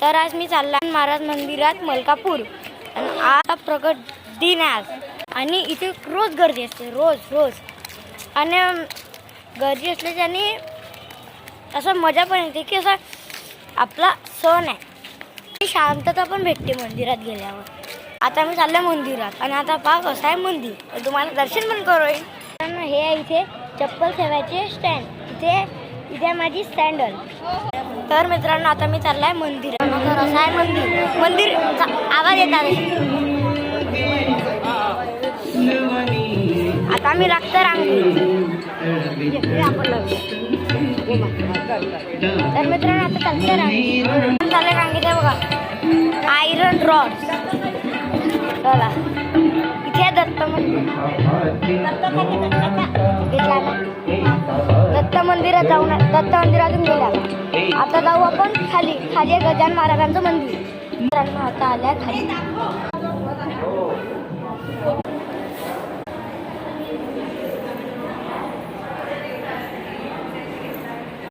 तर आज मी चालला महाराज मंदिरात मलकापूर आणि आज प्रगट दिन आहे आज आणि इथे रोज गर्दी असते रोज आणि गर्दी असल्याने असं मजा पण येते की असा आपला सण आहे, शांतता पण भेटते मंदिरात गेल्यावर. आता मी चाललो मंदिरात आणि आता पहा कसं आहे मंदिर, तर तुम्हाला दर्शन पण करूया. हे आहे इथे चप्पल ठेवायचे स्टँड, इथे माझी सॅन्डल. तर मित्रांनो आता मी चाललाय मंदिरात. तर असं आहे मंदिर आवाज येतात. आता मी लागतं रांगेत. तर मित्रांनो आता चालतं रांगेत. चाललं रांगेत बघा आयरन रॉड. चला इथे दत्त मंदिर, दत्त मंदिरात जाऊन दत्त मंदिरातून गेला. आता जाऊ आपण खाली आहे गजानन महाराजांचं मंदिर. मित्रांनो आता आल्या खाली.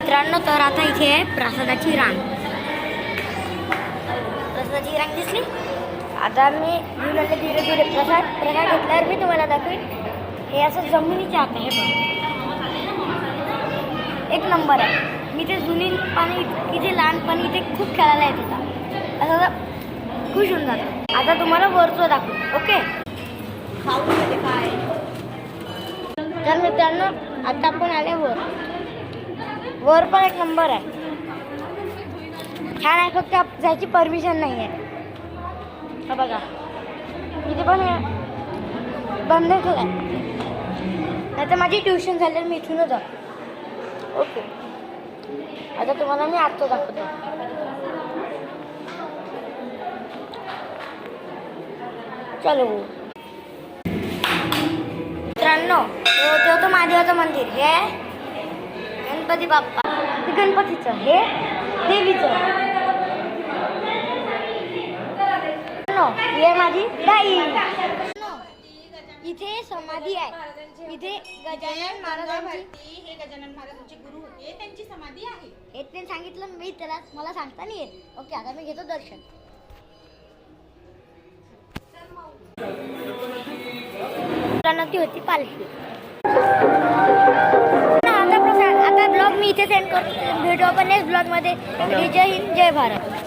मित्रांनो तर आता इथे आहे प्रसादाची रांग. प्रसादाची रांग दिसली. आता मी घेऊन आले धीरे प्रसाद घेतल्यावर मी तुम्हाला दाखवेन. हे असं जमिनीच्या आत आहे बघा, एक नंबर आहे. मी ते जुनी पाणी इथे लहानपणी इथे खूप खेळायला येत होता, असं खुश होऊन जातं. आता तुम्हाला वरचं दाखवू. ओके काय. तर मित्रांनो आता आपण आले वर पण एक नंबर आहे, छान आहे. फक्त जायची परमिशन नाही आहे. बघा इथे पण बंद केलं आहे, नाही तर माझी ट्युशन झाली मी इथूनच जातो. ओके आता तुम्हाला मी आत्ता दाखवतो. चलो मित्रांनो, ते होतं महादेवाचं मंदिर. हे गणपती बाप्पा, ते गणपतीचं, हे देवीचं. हे माझी ताई. इथे समाधी आहे. इथे गजानन महाराजांची, हे गजानन महाराजांचे गुरु होते, त्यांची समाधी आहे. हे ते सांगितलं मी, त्याला मला सांगता नाही येत. ओके आता मी घेतो दर्शन. ती होती पालखी. आता ब्लॉग मी इथे सेंड करतो. भेटू आपण नेक्स्ट ब्लॉग मध्ये. जय हिंद, जय भारत.